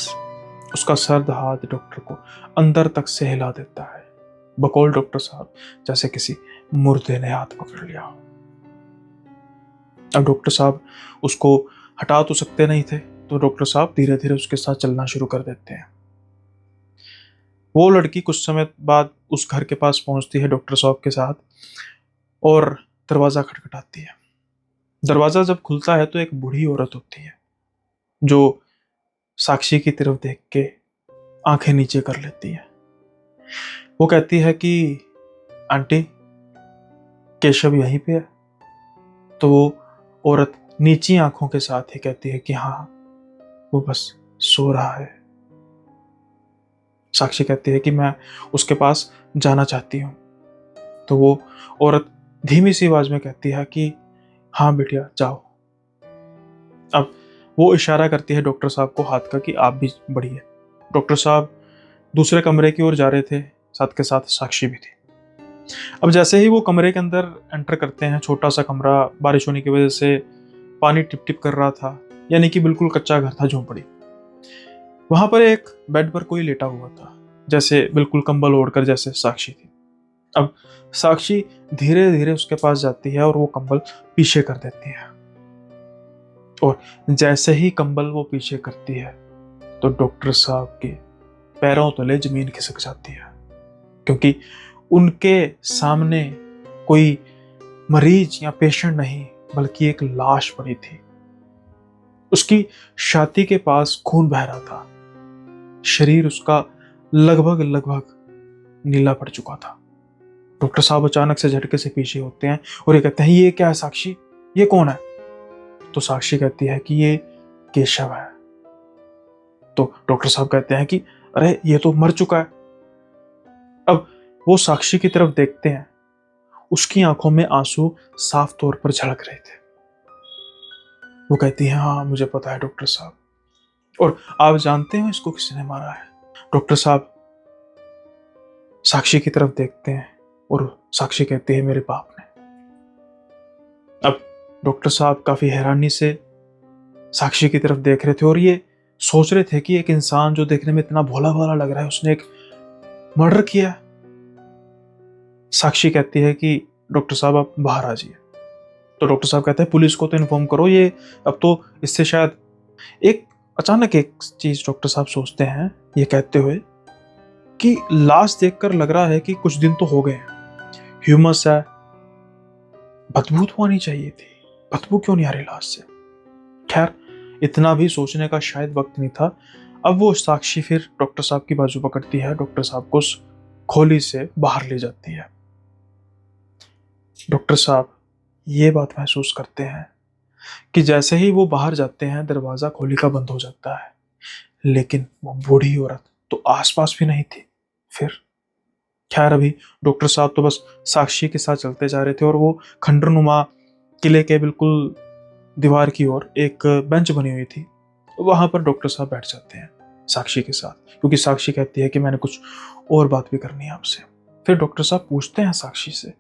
उसका सर्द हाथ डॉक्टर को अंदर तक से हिला देता है, बकौल डॉक्टर साहब जैसे किसी मुर्दे ने हाथ पकड़ लिया। अब डॉक्टर साहब उसको हटा तो सकते नहीं थे, तो डॉक्टर साहब धीरे धीरे उसके साथ चलना शुरू कर देते हैं। वो लड़की कुछ समय बाद उस घर के पास पहुंचती है डॉक्टर साहब के साथ और दरवाजा खटखटाती है। दरवाजा जब खुलता है तो एक बूढ़ी औरत होती है जो साक्षी की तरफ देख के आंखें नीचे कर लेती है। वो कहती है कि आंटी, केशव यहीं पे है? तो वो औरत नीची आंखों के साथ ही कहती है कि हाँ, वो बस सो रहा है। साक्षी कहती है कि मैं उसके पास जाना चाहती हूँ। तो वो औरत धीमी सी आवाज में कहती है कि हाँ बेटिया, जाओ। अब वो इशारा करती है डॉक्टर साहब को हाथ का कि आप भी बढ़िए। डॉक्टर साहब दूसरे कमरे की ओर जा रहे थे, साथ के साथ साक्षी भी थी। अब जैसे ही वो कमरे के अंदर एंटर करते हैं, छोटा सा कमरा, बारिश होने की वजह से पानी टिप टिप कर रहा था, यानी कि बिल्कुल कच्चा घर था, झोंपड़ी। वहां पर एक बेड पर कोई लेटा हुआ था, जैसे बिल्कुल कंबल ओढ़कर, जैसे साक्षी थी। अब साक्षी धीरे धीरे उसके पास जाती है और वो कंबल पीछे कर देती है, और जैसे ही कंबल वो पीछे करती है तो डॉक्टर साहब के पैरों तले जमीन खिसक जाती है, क्योंकि उनके सामने कोई मरीज या पेशेंट नहीं बल्कि एक लाश पड़ी थी। उसकी छाती के पास खून बह रहा था, शरीर उसका लगभग लगभग नीला पड़ चुका था। डॉक्टर साहब अचानक से झटके से पीछे होते हैं और ये कहते हैं, ये क्या है साक्षी, ये कौन है? तो साक्षी कहती है कि ये केशव है। तो डॉक्टर साहब कहते हैं कि अरे ये तो मर चुका है। अब वो साक्षी की तरफ देखते हैं, उसकी आंखों में आंसू साफ तौर पर झलक रहे थे। वो कहती है, हाँ मुझे पता है डॉक्टर साहब, और आप जानते हो इसको किसने मारा है? डॉक्टर साहब साक्षी की तरफ देखते हैं और साक्षी कहती है, मेरे बाप ने। अब डॉक्टर साहब काफी हैरानी से साक्षी की तरफ देख रहे थे और ये सोच रहे थे कि एक इंसान जो देखने में इतना भोला भाला लग रहा है, उसने एक मर्डर किया। साक्षी कहती है कि डॉक्टर साहब आप बाहर आ जाइए। तो डॉक्टर साहब कहते हैं, पुलिस को तो इन्फॉर्म करो, ये अब तो इससे शायद अचानक एक चीज डॉक्टर साहब सोचते हैं, ये कहते हुए कि लाश देखकर लग रहा है कि कुछ दिन तो हो गए हैं, ह्यूमस है, बदबू तो आनी चाहिए थी, बदबू क्यों नहीं आ रही लाश से? खैर, इतना भी सोचने का शायद वक्त नहीं था। अब वो साक्षी फिर डॉक्टर साहब की बाजू पकड़ती है, डॉक्टर साहब को उस खोली से बाहर ले जाती है। डॉक्टर साहब ये बात महसूस करते हैं कि जैसे ही वो बाहर जाते हैं, दरवाजा खोली का बंद हो जाता है, लेकिन वो बूढ़ी औरत तो आसपास भी नहीं थी। फिर खैर, अभी डॉक्टर साहब तो बस साक्षी के साथ चलते जा रहे थे और वो खंडरनुमा किले के बिल्कुल दीवार की ओर एक बेंच बनी हुई थी, वहां पर डॉक्टर साहब बैठ जाते हैं साक्षी के साथ, क्योंकि साक्षी कहती है कि मैंने कुछ और बात भी करनी है आपसे। फिर डॉक्टर साहब पूछते हैं साक्षी से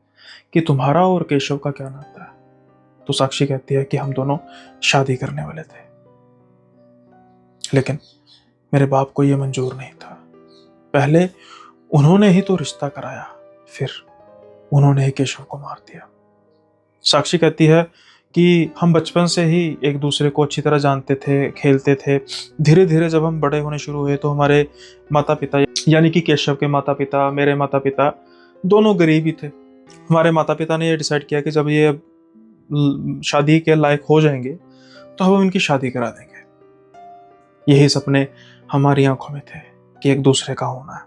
कि तुम्हारा और केशव का क्या नाता है? तो साक्षी कहती है कि हम दोनों शादी करने वाले थे, लेकिन मेरे बाप को यह मंजूर नहीं था। पहले उन्होंने ही तो रिश्ता कराया, फिर उन्होंने ही केशव को मार दिया। साक्षी कहती है कि हम बचपन से ही एक दूसरे को अच्छी तरह जानते थे, खेलते थे। धीरे धीरे जब हम बड़े होने शुरू हुए तो हमारे माता पिता, यानी कि केशव के माता पिता, मेरे माता पिता, दोनों गरीब ही थे। हमारे माता पिता ने ये डिसाइड किया कि जब ये शादी के लायक हो जाएंगे तो हम इनकी शादी करा देंगे। यही सपने हमारी आंखों में थे कि एक दूसरे का होना है।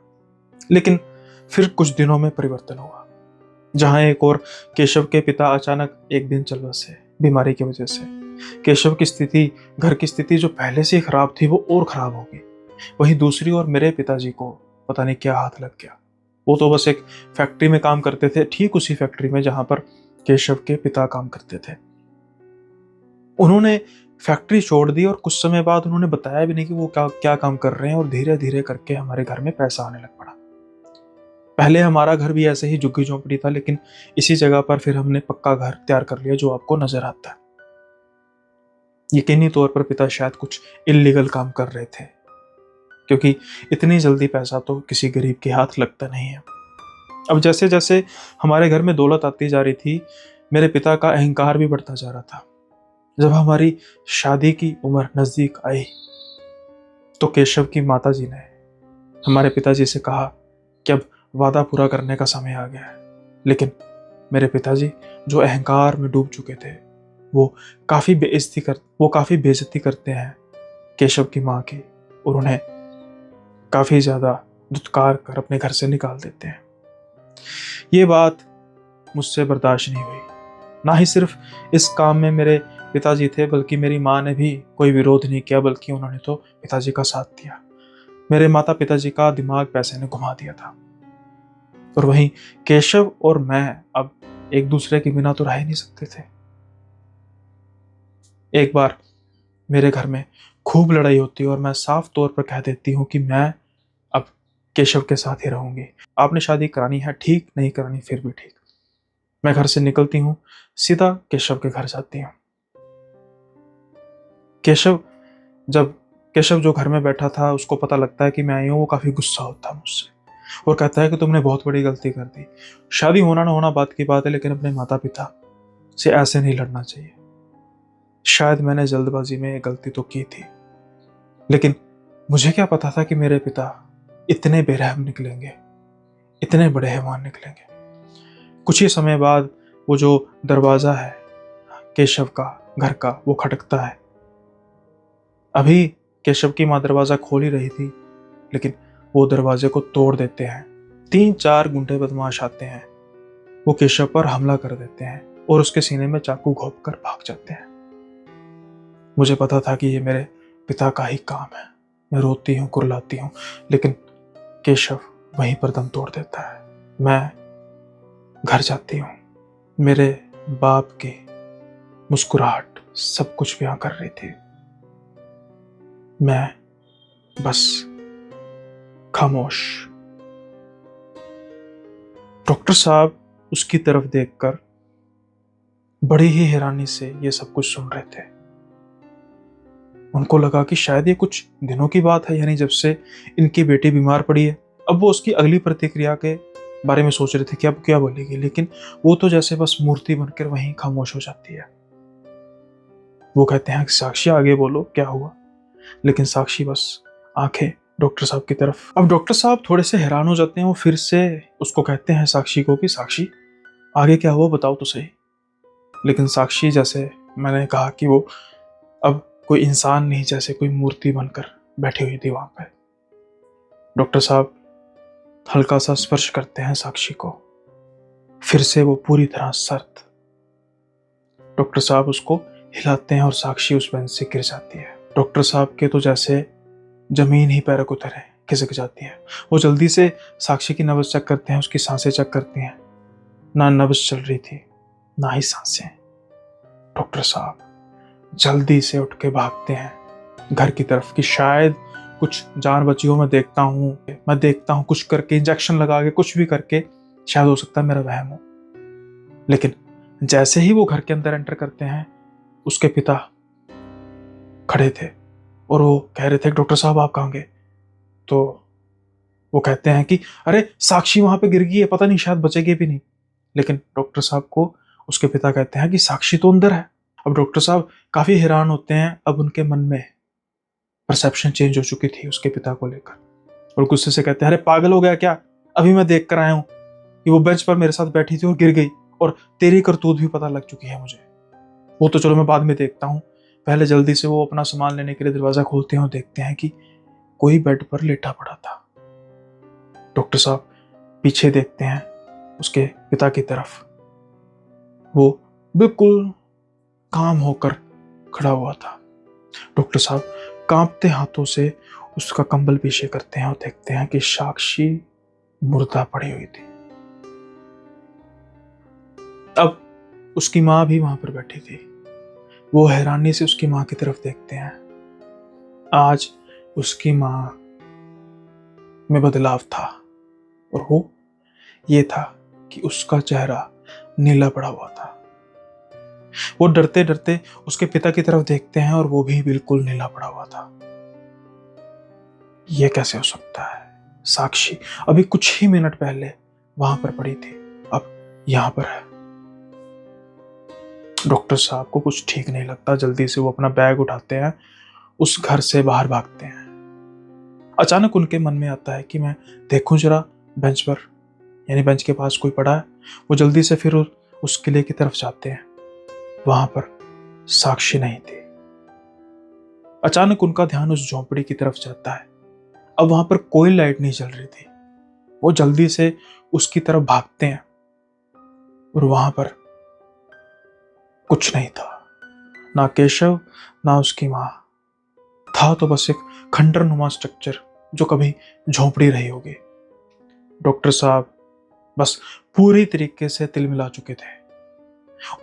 लेकिन फिर कुछ दिनों में परिवर्तन हुआ, जहां एक और केशव के पिता अचानक एक दिन चल बसे बीमारी की वजह से। केशव की स्थिति, घर की स्थिति जो पहले से खराब थी, वो और खराब हो गई। वहीं दूसरी ओर मेरे पिताजी को पता नहीं क्या हाथ लग गया। वो तो बस एक फैक्ट्री में काम करते थे, ठीक उसी फैक्ट्री में जहां पर केशव के पिता काम करते थे। उन्होंने फैक्ट्री छोड़ दी और कुछ समय बाद उन्होंने बताया भी नहीं कि वो क्या काम कर रहे हैं, और धीरे धीरे करके हमारे घर में पैसा आने लग पड़ा। पहले हमारा घर भी ऐसे ही झुग्गी झोंपड़ी था, लेकिन इसी जगह पर फिर हमने पक्का घर तैयार कर लिया जो आपको नजर आता है। यकीनी तौर पर पिता शायद कुछ इल्लीगल काम कर रहे थे, क्योंकि इतनी जल्दी पैसा तो किसी गरीब के हाथ लगता नहीं है। अब जैसे जैसे हमारे घर में दौलत आती जा रही थी, मेरे पिता का अहंकार भी बढ़ता जा रहा था। जब हमारी शादी की उम्र नजदीक आई तो केशव की माताजी ने हमारे पिताजी से कहा कि अब वादा पूरा करने का समय आ गया है। लेकिन मेरे पिताजी, जो अहंकार में डूब चुके थे, वो काफी बेइज्जती करते हैं केशव की माँ की, और उन्हें काफी ज्यादा धुतकार कर अपने घर से निकाल देते हैं। ये बात मुझसे बर्दाश्त नहीं हुई। ना ही सिर्फ इस काम में मेरे पिताजी थे, बल्कि मेरी माँ ने भी कोई विरोध नहीं किया, बल्कि उन्होंने तो पिताजी का साथ दिया। मेरे माता पिताजी का दिमाग पैसे ने घुमा दिया था। और वहीं केशव और मैं अब एक दूसरे के बिना तो रह ही नहीं सकते थे। एक बार मेरे घर में खूब लड़ाई होती है और मैं साफ तौर पर कह देती हूँ कि मैं अब केशव के साथ ही रहूंगी। आपने शादी करानी है ठीक, नहीं करानी फिर भी ठीक। मैं घर से निकलती हूँ, सीधा केशव के घर जाती हूँ। केशव जब केशव जो घर में बैठा था, उसको पता लगता है कि मैं आई हूँ, वो काफी गुस्सा होता है मुझसे और कहता है कि तुमने बहुत बड़ी गलती कर दी। शादी होना ना होना बात की बात है, लेकिन अपने माता पिता से ऐसे नहीं लड़ना चाहिए। शायद मैंने जल्दबाजी में ये गलती तो की थी, लेकिन मुझे क्या पता था कि मेरे पिता इतने बेरहम निकलेंगे, इतने बड़े हैवान निकलेंगे। कुछ ही समय बाद वो जो दरवाजा है केशव का घर का, वो खटकता है। अभी केशव की माँ दरवाजा खोल ही रही थी, लेकिन वो दरवाजे को तोड़ देते हैं। 3-4 गुंडे बदमाश आते हैं, वो केशव पर हमला कर देते हैं और उसके सीने में चाकू घोंप कर भाग जाते हैं। मुझे पता था कि ये मेरे पिता का ही काम है। मैं रोती हूँ, कुर्लाती हूँ, लेकिन केशव वहीं पर दम तोड़ देता है। मैं घर जाती हूँ। मेरे बाप की मुस्कुराहट सब कुछ बयां कर रही थी। मैं बस खामोश। डॉक्टर साहब उसकी तरफ देखकर बड़ी ही हैरानी से ये सब कुछ सुन रहे थे। उनको लगा कि शायद ये कुछ दिनों की बात है, यानी जब से इनकी बेटी बीमार पड़ी है। अब वो उसकी अगली प्रतिक्रिया के बारे में सोच रहे थे कि अब क्या बोलेगी, लेकिन वो तो जैसे बस मूर्ति बनकर वहीं खामोश हो जाती है। वो कहते हैं कि साक्षी आगे बोलो क्या हुआ, लेकिन साक्षी बस आंखें डॉक्टर साहब की तरफ। अब डॉक्टर साहब थोड़े से हैरान हो जाते हैं। वो फिर से उसको कहते हैं साक्षी को कि साक्षी आगे क्या हुआ बताओ तो सही। लेकिन साक्षी, जैसे मैंने कहा कि वो अब कोई इंसान नहीं, जैसे कोई मूर्ति बनकर बैठी हुई थी वहां पे। डॉक्टर साहब हल्का सा स्पर्श करते हैं साक्षी को, फिर से वो पूरी तरह सर्द। डॉक्टर साहब उसको हिलाते हैं और साक्षी उस बेंच से गिर जाती है। डॉक्टर साहब के तो जैसे जमीन ही पैरों को तरह खिसक जाती है। वो जल्दी से साक्षी की नब्ज चेक करते हैं, उसकी सांसें चेक करते हैं। ना नब्ज चल रही थी, ना ही सांसें। डॉक्टर साहब जल्दी से उठ के भागते हैं घर की तरफ कि शायद कुछ जान बची हो। मैं देखता हूँ कुछ करके, इंजेक्शन लगा के, कुछ भी करके, शायद हो सकता है मेरा वहम हो। लेकिन जैसे ही वो घर के अंदर एंटर करते हैं, उसके पिता खड़े थे और वो कह रहे थे डॉक्टर साहब आप कहाँ गए। तो वो कहते हैं कि अरे साक्षी वहां पे गिर गई है, पता नहीं शायद बचेगी भी नहीं। लेकिन डॉक्टर साहब को उसके पिता कहते हैं कि साक्षी तो अंदर है। अब डॉक्टर साहब काफी हैरान होते हैं। अब उनके मन में परसेप्शन चेंज हो चुकी थी उसके पिता को लेकर, और गुस्से से कहते हैं अरे पागल हो गया क्या, अभी मैं देख कर आया हूं कि वो बेंच पर मेरे साथ बैठी थी और गिर गई, और तेरी करतूत भी पता लग चुकी है मुझे। वो तो चलो मैं बाद में देखता हूँ, पहले जल्दी से वो अपना सामान लेने के लिए दरवाजा खोलते हैं और देखते हैं कि कोई बेड पर लेटा पड़ा था। डॉक्टर साहब पीछे देखते हैं उसके पिता की तरफ, वो बिल्कुल काम होकर खड़ा हुआ था। डॉक्टर साहब कांपते हाथों से उसका कंबल पीछे करते हैं और देखते हैं कि साक्षी मुर्दा पड़ी हुई थी। अब उसकी माँ भी वहां पर बैठी थी। वो हैरानी से उसकी माँ की तरफ देखते हैं। आज उसकी माँ में बदलाव था, और वो ये था कि उसका चेहरा नीला पड़ा हुआ था। वो डरते डरते उसके पिता की तरफ देखते हैं और वो भी बिल्कुल नीला पड़ा हुआ था। ये कैसे हो सकता है? साक्षी अभी कुछ ही मिनट पहले वहां पर पड़ी थी, अब यहां पर है। डॉक्टर साहब को कुछ ठीक नहीं लगता। जल्दी से वो अपना बैग उठाते हैं, उस घर से बाहर भागते हैं। अचानक उनके मन में आता है कि मैं देखूं जरा बेंच पर, यानी बेंच के पास कोई पड़ा है। वो जल्दी से फिर उस किले की तरफ जाते हैं। वहां पर साक्षी नहीं थी। अचानक उनका ध्यान उस झोंपड़ी की तरफ जाता है। अब वहां पर कोई लाइट नहीं जल रही थी। वो जल्दी से उसकी तरफ भागते हैं और वहां पर कुछ नहीं था, ना केशव ना उसकी मां। था तो बस एक खंडर नुमा स्ट्रक्चर जो कभी झोंपड़ी रही होगी। डॉक्टर साहब बस पूरी तरीके से तिलमिला चुके थे।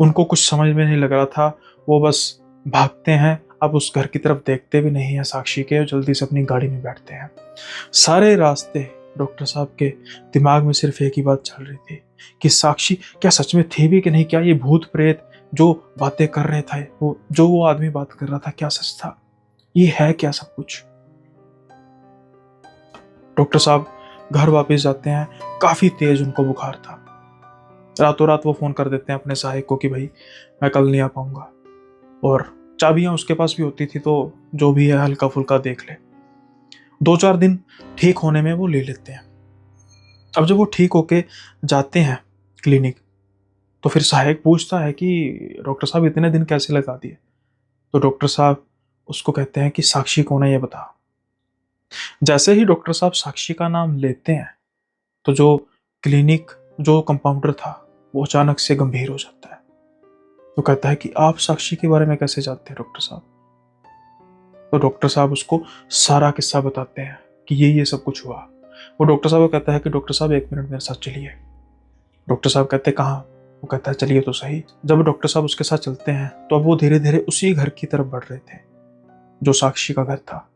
उनको कुछ समझ में नहीं लग रहा था। वो बस भागते हैं। अब उस घर की तरफ देखते भी नहीं है साक्षी के, और जल्दी से अपनी गाड़ी में बैठते हैं। सारे रास्ते डॉक्टर साहब के दिमाग में सिर्फ एक ही बात चल रही थी कि साक्षी क्या सच में थी भी कि नहीं। क्या ये भूत प्रेत जो बातें कर रहे थे, वो आदमी बात कर रहा था, क्या सच था? ये है क्या सब कुछ? डॉक्टर साहब घर वापस जाते हैं। काफी तेज उनको बुखार था। रातों रात वो फोन कर देते हैं अपने सहायक को कि भाई मैं कल नहीं आ पाऊंगा, और चाबियां उसके पास भी होती थी, तो जो भी है हल्का फुल्का देख ले। 2-4 दिन ठीक होने में वो ले लेते हैं। अब जब वो ठीक होके जाते हैं क्लिनिक, तो फिर सहायक पूछता है कि डॉक्टर साहब इतने दिन कैसे लगा दिए? तो डॉक्टर साहब उसको कहते हैं कि साक्षी कौन है ये बता। जैसे ही डॉक्टर साहब साक्षी का नाम लेते हैं, तो जो क्लिनिक जो कंपाउंडर था वो अचानक से गंभीर हो जाता है। तो कहता है कि आप साक्षी के बारे में कैसे जानते हैं डॉक्टर साहब? तो डॉक्टर साहब उसको सारा किस्सा बताते हैं कि ये सब कुछ हुआ। वो डॉक्टर साहब को कहता है कि डॉक्टर साहब 1 मिनट मेरे साथ चलिए। डॉक्टर साहब कहते हैं कहाँ? वो कहता है चलिए तो सही। जब डॉक्टर साहब उसके साथ चलते हैं, तो अब वो धीरे धीरे उसी घर की तरफ बढ़ रहे थे जो साक्षी का घर था।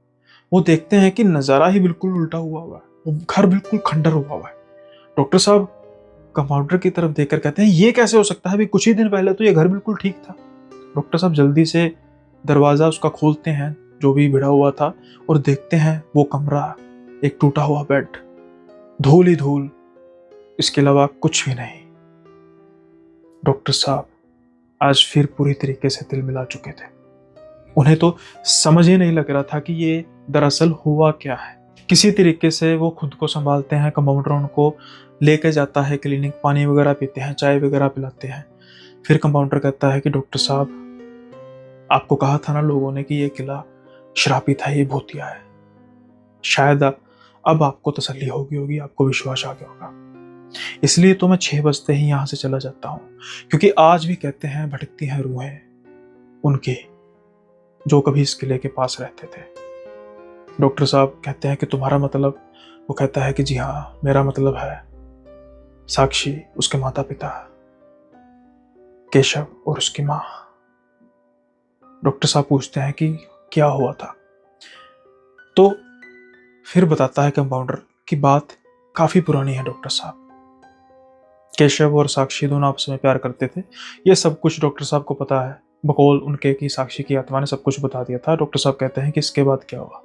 वो देखते हैं कि नजारा ही बिल्कुल उल्टा हुआ है। वो घर बिल्कुल खंडर हुआ है। डॉक्टर साहब कंपाउंडर की तरफ देखकर कहते हैं ये कैसे हो सकता है? अभी कुछ ही दिन पहले तो ये घर बिल्कुल ठीक था। डॉक्टर साहब जल्दी से दरवाजा उसका खोलते हैं जो भी भिड़ा हुआ था, और देखते हैं वो कमरा, एक टूटा हुआ बेड, धूल ही धूल, इसके अलावा कुछ भी नहीं। डॉक्टर साहब आज फिर पूरी तरीके से तिलमिला चुके थे। उन्हें तो समझ ही नहीं लग रहा था कि ये दरअसल हुआ क्या है। किसी तरीके से वो खुद को संभालते हैं। कंपाउंडर उनको लेके जाता है क्लिनिक, पानी वगैरह पीते हैं, चाय वगैरह पिलाते हैं। फिर कंपाउंडर कहता है कि डॉक्टर साहब आपको कहा था ना लोगों ने कि ये किला श्रापित है, ये भूतिया है। शायद अब आपको तसल्ली होगी, आपको विश्वास आ गया होगा। इसलिए तो मैं 6 बजते ही यहाँ से चला जाता हूँ, क्योंकि आज भी कहते हैं भटकती हैं रूहें उनकी जो कभी इस किले के पास रहते थे। डॉक्टर साहब कहते हैं कि तुम्हारा मतलब? वो कहता है कि जी हाँ, मेरा मतलब है साक्षी, उसके माता पिता केशव और उसकी माँ। डॉक्टर साहब पूछते हैं कि क्या हुआ था? तो फिर बताता है कंपाउंडर की बात काफी पुरानी है डॉक्टर साहब। केशव और साक्षी दोनों आपस में प्यार करते थे। ये सब कुछ डॉक्टर साहब को पता है, बकौल उनके की साक्षी की आत्मा ने सब कुछ बता दिया था। डॉक्टर साहब कहते हैं कि इसके बाद क्या हुआ?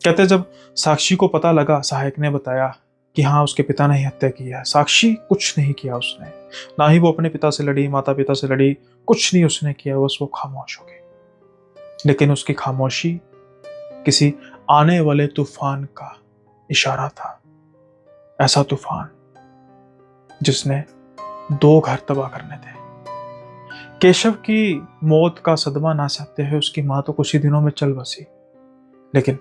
कहते हैं जब साक्षी को पता लगा, सहायक ने बताया कि हाँ उसके पिता ने ही हत्या की है। साक्षी कुछ नहीं किया उसने, ना ही वो अपने पिता से लड़ी, माता पिता से लड़ी, कुछ नहीं उसने किया, बस वो खामोश हो गई। लेकिन उसकी खामोशी किसी आने वाले तूफान का इशारा था। ऐसा तूफान जिसने 2 घर तबाह करने थे। केशव की मौत का सदमा ना सहते हुए उसकी मां तो कुछ ही दिनों में चल बसी। लेकिन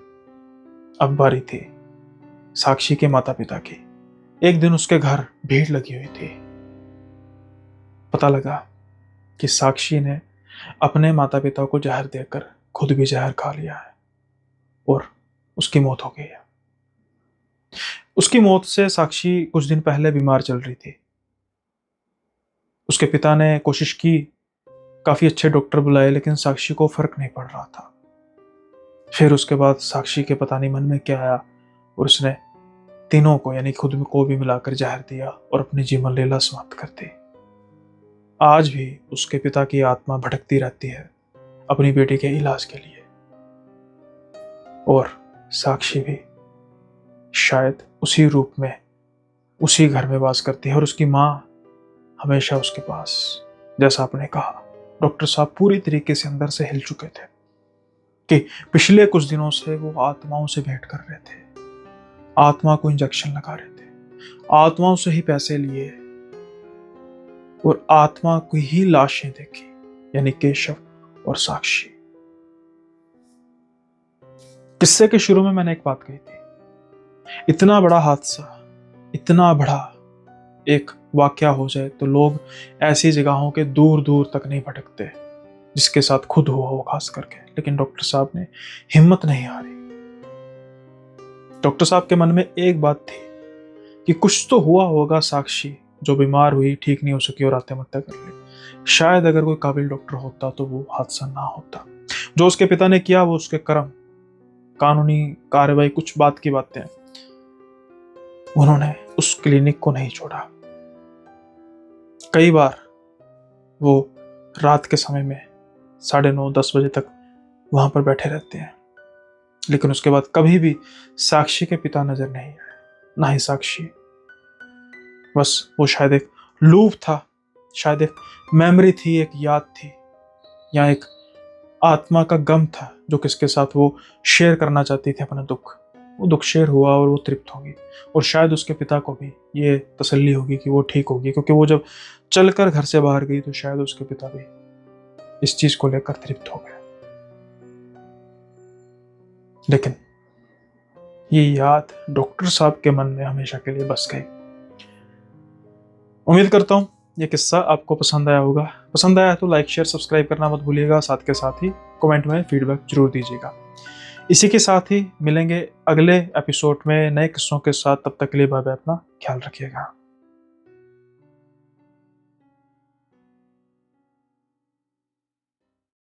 अब बारी थी साक्षी के माता पिता की। एक दिन उसके घर भीड़ लगी हुई थी। पता लगा कि साक्षी ने अपने माता पिता को जहर देकर खुद भी जहर खा लिया है और उसकी मौत हो गई है। उसकी मौत से साक्षी कुछ दिन पहले बीमार चल रही थी। उसके पिता ने कोशिश की, काफी अच्छे डॉक्टर बुलाए, लेकिन साक्षी को फर्क नहीं पड़ रहा था। फिर उसके बाद साक्षी के पता नहीं मन में क्या आया, और उसने तीनों को यानी खुद को भी मिलाकर जहर दिया और अपनी जीवन लीला समाप्त कर दी। आज भी उसके पिता की आत्मा भटकती रहती है अपनी बेटी के इलाज के लिए। और साक्षी भी शायद उसी रूप में उसी घर में वास करती है और उसकी माँ हमेशा उसके पास। जैसा आपने कहा, डॉक्टर साहब पूरी तरीके से अंदर से हिल चुके थे कि पिछले कुछ दिनों से वो आत्माओं से भेंट कर रहे थे, आत्मा को इंजेक्शन लगा रहे थे, आत्माओं से ही पैसे लिए और आत्मा को ही लाशें देखी, यानी केशव और साक्षी। किस्से के शुरू में मैंने एक बात कही थी, इतना बड़ा हादसा, इतना बड़ा एक वाकया हो जाए तो लोग ऐसी जगहों के दूर दूर तक नहीं भटकते जिसके साथ खुद हुआ हो, खास करके। लेकिन डॉक्टर साहब ने हिम्मत नहीं हारी। डॉक्टर साहब के मन में एक बात थी कि कुछ तो हुआ होगा साक्षी जो बीमार हुई, ठीक नहीं हो सकी और आत्महत्या कर ली। शायद अगर कोई काबिल डॉक्टर होता तो वो हादसा ना होता। जो उसके पिता ने किया वो उसके कर्म, कानूनी कार्रवाई, कुछ बात की बातें, उन्होंने उस क्लिनिक को नहीं छोड़ा। कई बार वो रात के समय में 9:30-10 बजे तक वहां पर बैठे रहते हैं, लेकिन उसके बाद कभी भी साक्षी के पिता नजर नहीं आए, ना ही साक्षी। बस वो शायद एक लूप था, शायद एक मेमोरी थी, एक याद थी, या एक आत्मा का गम था जो किसके साथ वो शेयर करना चाहती थी अपना दुख। वो दुख शेयर हुआ और वो तृप्त होगी, और शायद उसके पिता को भी ये तसल्ली होगी कि वो ठीक होगी, क्योंकि वो जब चलकर घर से बाहर गई तो शायद उसके पिता भी इस चीज को लेकर तृप्त हो गए। लेकिन ये याद डॉक्टर साहब के मन में हमेशा के लिए बस गई। उम्मीद करता हूँ ये किस्सा आपको पसंद आया होगा। पसंद आया तो लाइक, शेयर, सब्सक्राइब करना मत भूलिएगा। साथ के साथ ही कमेंट में फीडबैक जरूर दीजिएगा। इसी के साथ ही मिलेंगे अगले एपिसोड में नए किस्सों के साथ। तब तक के लिए बाय बाय, अपना ख्याल रखिएगा।